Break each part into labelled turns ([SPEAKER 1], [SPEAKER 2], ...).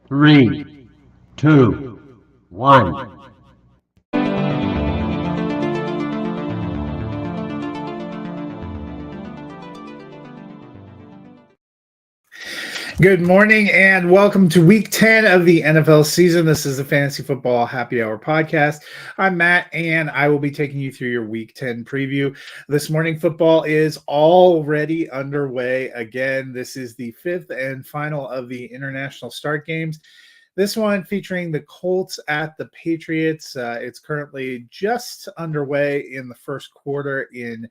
[SPEAKER 1] Three, two, one.
[SPEAKER 2] Good morning and welcome to week 10 of the NFL season. This is the Fantasy Football Happy Hour podcast. I'm Matt and I will be taking you through your week 10 preview. This morning, football is already underway. Again, this is the fifth and final of the international start games. This one featuring the Colts at the Patriots. It's currently just underway in the first quarter in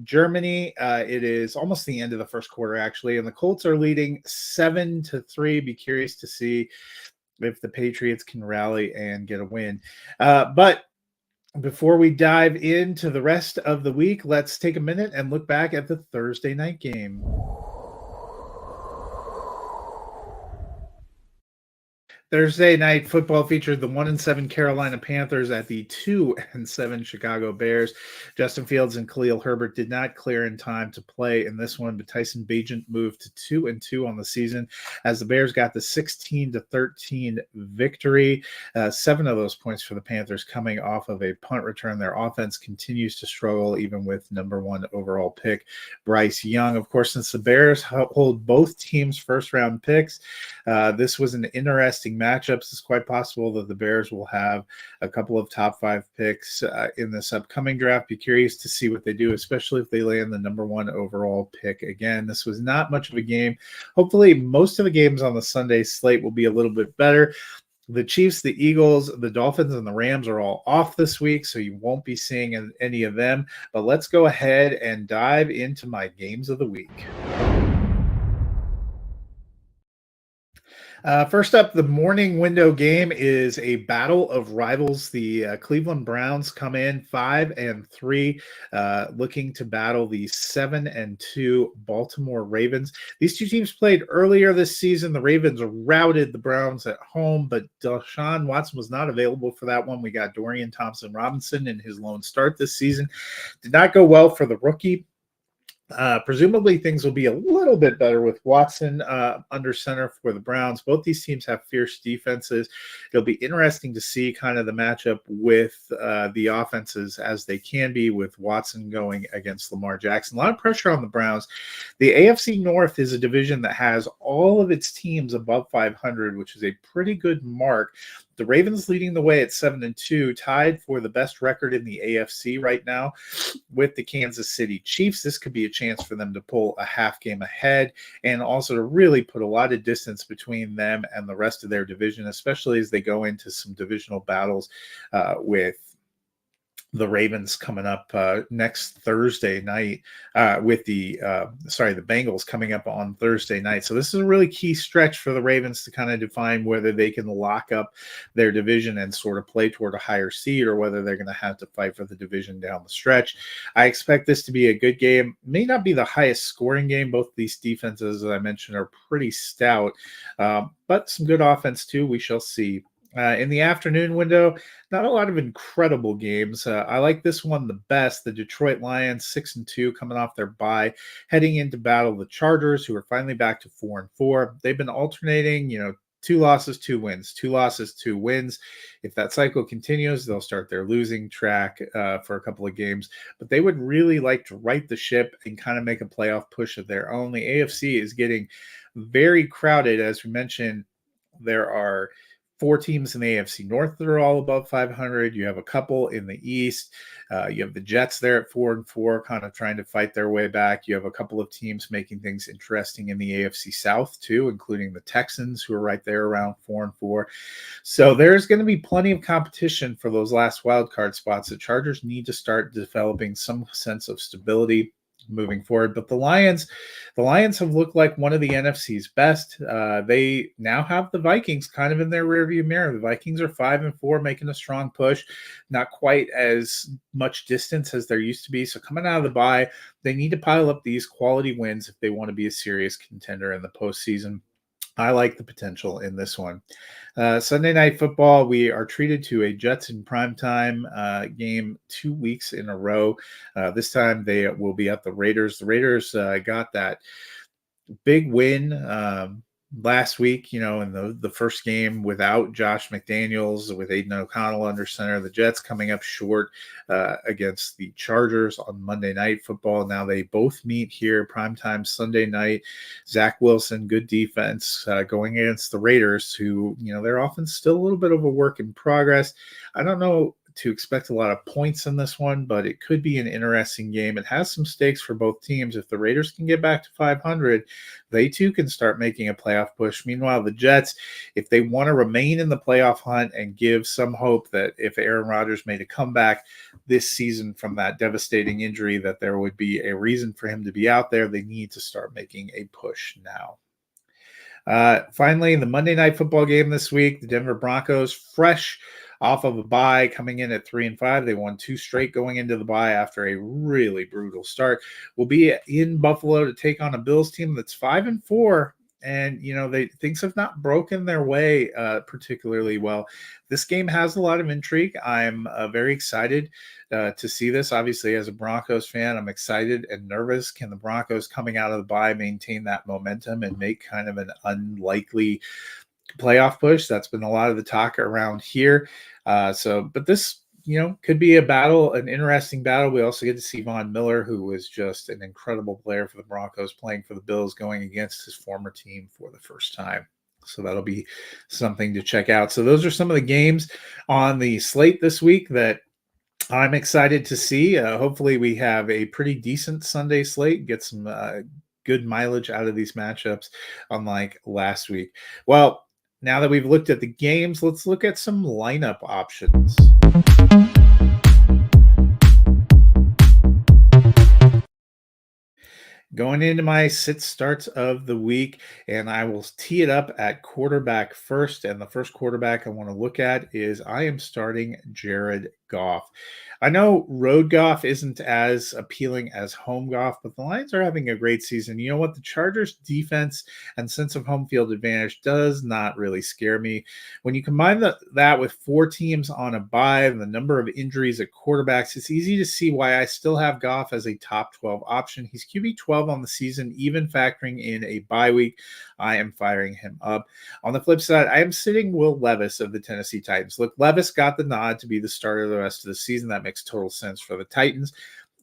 [SPEAKER 2] Germany. It is almost the end of the first quarter, actually, and the Colts are leading 7-3. Be curious to see if the Patriots can rally and get a win. But before we dive into the rest of the week, let's take a minute and look back at the Thursday night game. Thursday night football featured the 1-7 Carolina Panthers at the 2-7 Chicago Bears. Justin Fields and Khalil Herbert did not clear in time to play in this one, but Tyson Bagent moved to 2-2 on the season as the Bears got the 16-13 victory. 7 of those points for the Panthers coming off of a punt return. Their offense continues to struggle even with number 1 overall pick Bryce Young. Of course, since the Bears hold both teams' first-round picks, this was an interesting matchups. It's quite possible that the Bears will have a couple of top 5 picks in this upcoming draft. Be curious to see what they do, especially if they land the number 1 overall pick again. This was not much of a game. Hopefully, most of the games on the Sunday slate will be a little bit better. The Chiefs, the Eagles, the Dolphins, and the Rams are all off this week, so you won't be seeing any of them. But let's go ahead and dive into my games of the week. First up, the morning window game is a battle of rivals. The Cleveland Browns come in 5-3, looking to battle the 7-2 Baltimore Ravens. These two teams played earlier this season. The Ravens routed the Browns at home, but Deshaun Watson was not available for that one. We got Dorian Thompson-Robinson in his lone start this season. Did not go well for the rookie. Presumably things will be a little bit better with Watson under center for the Browns. Both these teams have fierce defenses. It'll be interesting to see kind of the matchup with the offenses as they can be with Watson going against Lamar Jackson. A lot of pressure on the Browns. The AFC North is a division that has all of its teams above 500, which is a pretty good mark. The Ravens leading the way at 7-2, tied for the best record in the AFC right now with the Kansas City Chiefs. This could be a chance for them to pull a half game ahead and also to really put a lot of distance between them and the rest of their division, especially as they go into some divisional battles with the Ravens coming up next Thursday night with the Bengals coming up on Thursday night. So this is a really key stretch for the Ravens to kind of define whether they can lock up their division and sort of play toward a higher seed or whether they're going to have to fight for the division down the stretch. I expect this to be a good game. May not be the highest scoring game. Both these defenses, as I mentioned, are pretty stout, but some good offense too. We shall see. In the afternoon window, not a lot of incredible games. I like this one the best. The Detroit Lions, 6-2, coming off their bye, heading into battle the Chargers, who are finally back to 4-4. They've been alternating, 2 losses, 2 wins, 2 losses, 2 wins. If that cycle continues, they'll start their losing track for a couple of games. But they would really like to right the ship and kind of make a playoff push of their own. The AFC is getting very crowded. As we mentioned, there are 4 teams in the AFC North that are all above 500. You have a couple in the East. You have the Jets there at 4-4, kind of trying to fight their way back. You have a couple of teams making things interesting in the AFC South too, including the Texans, who are right there around 4-4. So there's going to be plenty of competition for those last wild card spots. The Chargers need to start developing some sense of stability moving forward. But the Lions have looked like one of the NFC's best. They now have the Vikings kind of in their rearview mirror. The Vikings are 5-4, making a strong push, not quite as much distance as there used to be. So coming out of the bye, they need to pile up these quality wins if they want to be a serious contender in the postseason. I like the potential in this one. Sunday Night Football, we are treated to a Jets in primetime game 2 weeks in a row. This time they will be at the Raiders. The Raiders got that big win last week, in the first game without Josh McDaniels, with Aiden O'Connell under center, the Jets coming up short against the Chargers on Monday Night Football. Now they both meet here primetime Sunday night. Zach Wilson, good defense, going against the Raiders, who, their offense still a little bit of a work in progress. I don't know to expect a lot of points in this one, but it could be an interesting game. It has some stakes for both teams. If the Raiders can get back to 500, they too can start making a playoff push. Meanwhile, the Jets, if they want to remain in the playoff hunt and give some hope that if Aaron Rodgers made a comeback this season from that devastating injury, that there would be a reason for him to be out there, they need to start making a push now. Finally, the Monday Night Football game this week, the Denver Broncos, fresh off of a bye, coming in at 3-5. They won 2 straight going into the bye after a really brutal start. Will be in Buffalo to take on a Bills team that's 5-4. And, things have not broken their way particularly well. This game has a lot of intrigue. I'm very excited to see this. Obviously, as a Broncos fan, I'm excited and nervous. Can the Broncos coming out of the bye maintain that momentum and make kind of an unlikely playoff push? That's been a lot of the talk around here. But this, could be a battle, an interesting battle. We also get to see Von Miller, who was just an incredible player for the Broncos, playing for the Bills, going against his former team for the first time. So that'll be something to check out. So those are some of the games on the slate this week that I'm excited to see. Hopefully we have a pretty decent Sunday slate, get some good mileage out of these matchups, unlike last week. Well, now that we've looked at the games, let's look at some lineup options. Going into my sit starts of the week, and I will tee it up at quarterback first. And the first quarterback I want to look at is I am starting Jared Goff. I know road Goff isn't as appealing as home Goff, but the Lions are having a great season. You know what? The Chargers' defense and sense of home field advantage does not really scare me. When you combine that with 4 teams on a bye and the number of injuries at quarterbacks, it's easy to see why I still have Goff as a top 12 option. He's QB 12 on the season, even factoring in a bye week. I am firing him up. On the flip side, I am sitting Will Levis of the Tennessee Titans. Look, Levis got the nod to be the starter the rest of the season. That makes total sense for the Titans.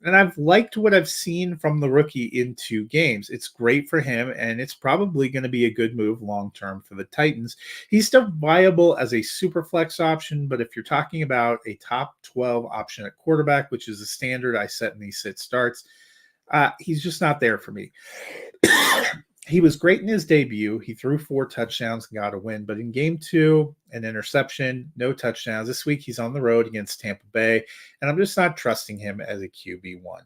[SPEAKER 2] And I've liked what I've seen from the rookie in 2 games. It's great for him, and it's probably going to be a good move long-term for the Titans. He's still viable as a super flex option, but if you're talking about a top 12 option at quarterback, which is the standard I set in these sit starts, he's just not there for me. He was great in his debut. He threw 4 touchdowns and got a win. But in game 2, an interception, no touchdowns. This week, he's on the road against Tampa Bay, and I'm just not trusting him as a QB1.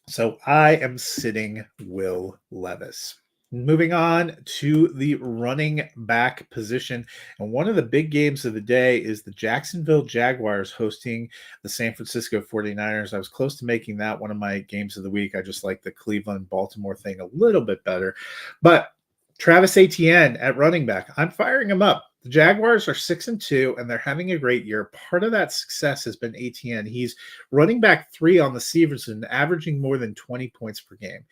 [SPEAKER 2] So I am sitting Will Levis. Moving on to the running back position. And one of the big games of the day is the Jacksonville Jaguars hosting the San Francisco 49ers. I was close to making that one of my games of the week. I just like the Cleveland-Baltimore thing a little bit better. But Travis Etienne at running back, I'm firing him up. The Jaguars are 6-2, and they're having a great year. Part of that success has been Etienne. He's running back 3 on the season, averaging more than 20 points per game.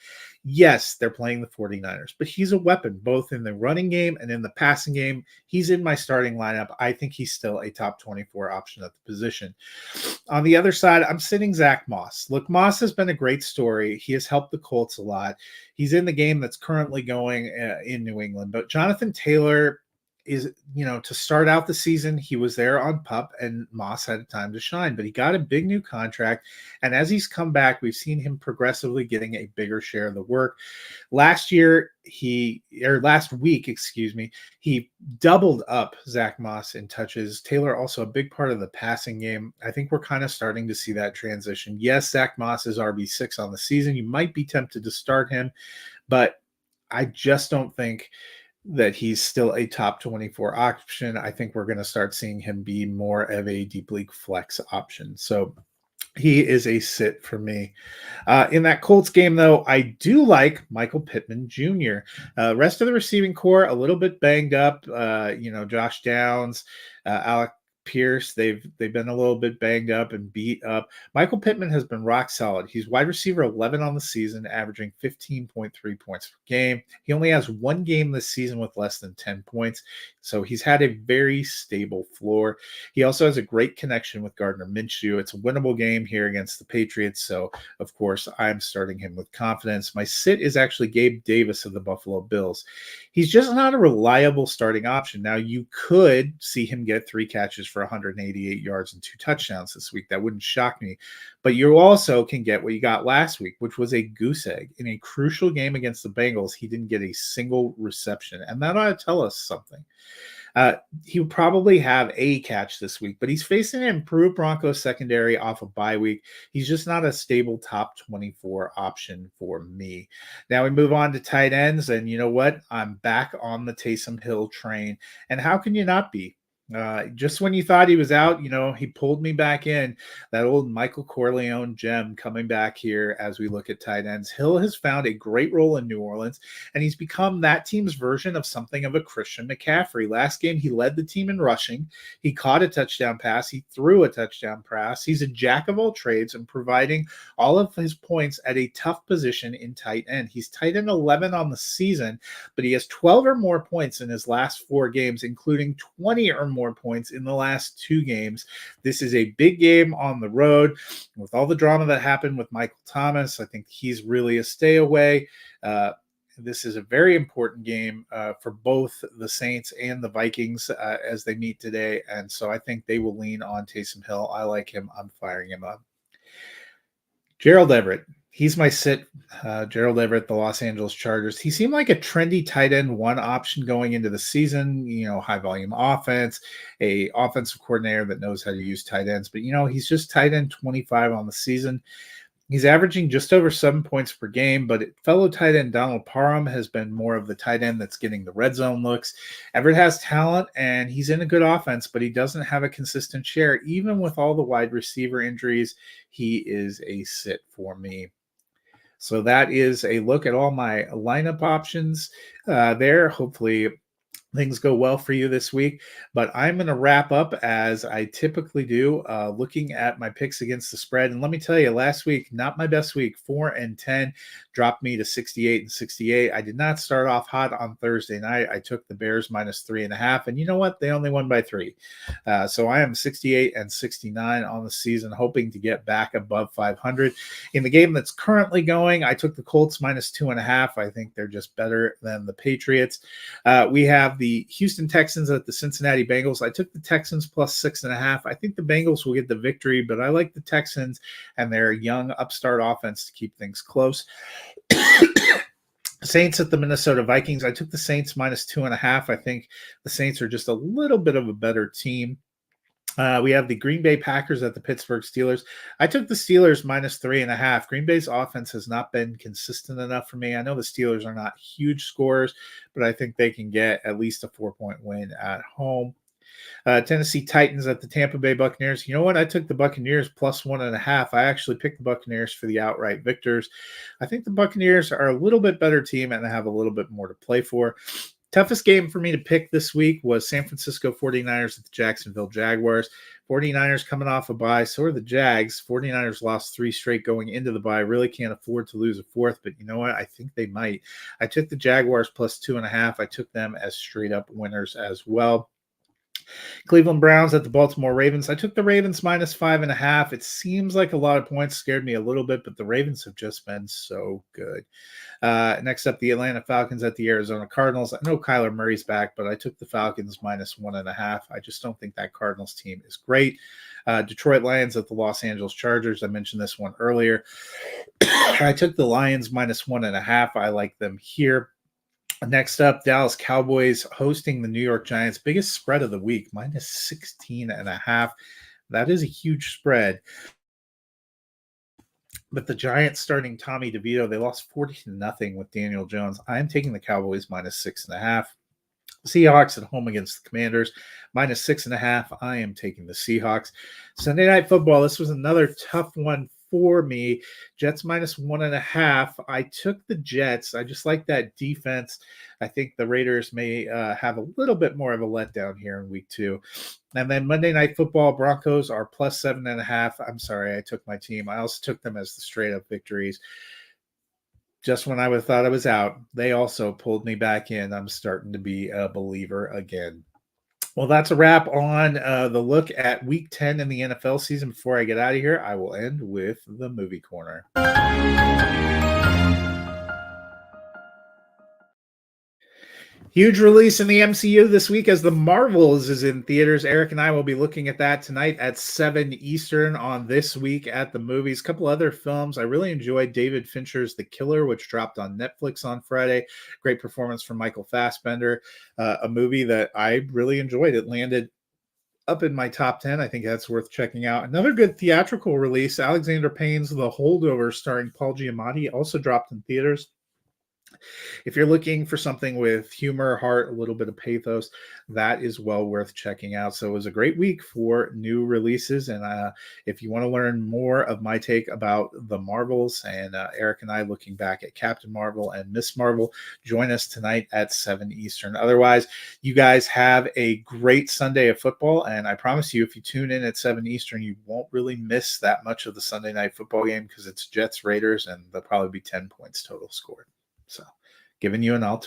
[SPEAKER 2] Yes, they're playing the 49ers, but he's a weapon both in the running game and in the passing game. He's in my starting lineup. I think he's still a top 24 option at the position. On the other side, I'm sitting Zach Moss. Look, Moss has been a great story. He has helped the Colts a lot. He's in the game that's currently going in New England, but Jonathan Taylor is, to start out the season, he was there on PUP and Moss had time to shine, but he got a big new contract. And as he's come back, we've seen him progressively getting a bigger share of the work. Last week, he doubled up Zach Moss in touches. Taylor also a big part of the passing game. I think we're kind of starting to see that transition. Yes, Zach Moss is RB6 on the season. You might be tempted to start him, but I just don't think that he's still a top 24 option. I think we're going to start seeing him be more of a deep league flex option. So he is a sit for me. In that Colts game, though, I do like Michael Pittman Jr. Rest of the receiving core, a little bit banged up. Josh Downs, Alec Pierce, they've been a little bit banged up and beat up. Michael Pittman has been rock solid. He's wide receiver 11 on the season, averaging 15.3 points per game. He only has one game this season with less than 10 points, so he's had a very stable floor. He also has a great connection with Gardner Minshew. It's a winnable game here against the Patriots, so of course I'm starting him with confidence. My sit is actually Gabe Davis of the Buffalo Bills. He's just not a reliable starting option. Now, you could see him get 3 catches for 188 yards and 2 touchdowns this week. That wouldn't shock me. But you also can get what you got last week, which was a goose egg. In a crucial game against the Bengals, he didn't get a single reception. And that ought to tell us something. He will probably have a catch this week, but he's facing an improved Broncos secondary off a bye week. He's just not a stable top 24 option for me. Now we move on to tight ends, and you know what? I'm back on the Taysom Hill train. And how can you not be? Just when you thought he was out, he pulled me back in. That old Michael Corleone gem coming back here as we look at tight ends. Hill has found a great role in New Orleans, and he's become that team's version of something of a Christian McCaffrey. Last game, he led the team in rushing. He caught a touchdown pass. He threw a touchdown pass. He's a jack of all trades and providing all of his points at a tough position in tight end. He's tight end 11 on the season, but he has 12 or more points in his last 4 games, including 20 or more points in the last 2 games. This is a big game on the road with all the drama that happened with Michael Thomas. I think he's really a stay away. This is a very important game for both the Saints and the Vikings as they meet today. And so I think they will lean on Taysom Hill. I like him. I'm firing him up. Gerald Everett. He's my sit. Gerald Everett, the Los Angeles Chargers. He seemed like a trendy tight end 1 option going into the season, high volume offense, a offensive coordinator that knows how to use tight ends. But, he's just tight end 25 on the season. He's averaging just over 7 points per game, but fellow tight end Donald Parham has been more of the tight end that's getting the red zone looks. Everett has talent, and he's in a good offense, but he doesn't have a consistent share. Even with all the wide receiver injuries, he is a sit for me. So that is a look at all my lineup options there. Hopefully things go well for you this week, but I'm going to wrap up as I typically do, looking at my picks against the spread. And let me tell you, last week, not my best week. 4-10 dropped me to 68-68. I did not start off hot on Thursday night. I took the Bears -3.5, and you know what? They only won by 3. So I am 68-69 on the season, hoping to get back above 500. In the game that's currently going, I took the Colts -2.5. I think they're just better than the Patriots. We have the Houston Texans at the Cincinnati Bengals. I took the Texans +6.5. I think the Bengals will get the victory, but I like the Texans and their young upstart offense to keep things close. Saints at the Minnesota Vikings. I took the Saints -2.5. I think the Saints are just a little bit of a better team. We have the Green Bay Packers at the Pittsburgh Steelers. I took the Steelers -3.5. Green Bay's offense has not been consistent enough for me. I know the Steelers are not huge scorers, but I think they can get at least a 4-point win at home. Tennessee Titans at the Tampa Bay Buccaneers. You know what? I took the Buccaneers +1.5. I actually picked the Buccaneers for the outright victors. I think the Buccaneers are a little bit better team and they have a little bit more to play for. Toughest game for me to pick this week was San Francisco 49ers at the Jacksonville Jaguars. 49ers coming off a bye, so are the Jags. 49ers lost 3 straight going into the bye. Really can't afford to lose a 4th, but you know what? I think they might. I took the Jaguars +2.5. I took them as straight up winners as well. Cleveland Browns at the Baltimore Ravens. I took the Ravens -5.5. It seems like a lot of points, scared me a little bit, but the Ravens have just been so good. Next up, the Atlanta Falcons at the Arizona Cardinals. I know Kyler Murray's back, but I took the Falcons -1.5. I just don't think that Cardinals team is great. Detroit Lions at the Los Angeles Chargers. I mentioned this one earlier. I took the Lions -1.5. I like them here. Next up, Dallas Cowboys hosting the New York Giants. Biggest spread of the week, -16.5. That is a huge spread. But the Giants starting Tommy DeVito, they lost 40-0 with Daniel Jones. I'm taking the Cowboys -6.5. Seahawks at home against the Commanders, -6.5. I am taking the Seahawks. Sunday Night Football, this was another tough one for me. Jets minus 1.5. I took the Jets. I just like that defense. I think the Raiders may have a little bit more of a letdown here in week 2. And then Monday Night Football, Broncos are plus 7.5. I'm sorry, I took my team. I also took them as the straight up victories. Just when I thought I was out, they also pulled me back in. I'm starting to be a believer again. Well, that's a wrap on the look at week 10 in the NFL season. Before I get out of here, I will end with the movie corner. Huge release in the MCU this week as The Marvels is in theaters. Eric and I will be looking at that tonight at 7 Eastern on This Week at the Movies. A couple other films. I really enjoyed David Fincher's The Killer, which dropped on Netflix on Friday. Great performance from Michael Fassbender. A movie that I really enjoyed. It landed up in my top 10. I think that's worth checking out. Another good theatrical release, Alexander Payne's The Holdover, starring Paul Giamatti, also dropped in theaters. If you're looking for something with humor, heart, a little bit of pathos, that is well worth checking out. So it was a great week for new releases. And if you want to learn more of my take about the Marvels and Eric and I looking back at Captain Marvel and Miss Marvel, join us tonight at 7 Eastern. Otherwise, you guys have a great Sunday of football. And I promise you, if you tune in at 7 Eastern, you won't really miss that much of the Sunday night football game because it's Jets Raiders and there'll probably be 10 points total scored. So giving you an alternative.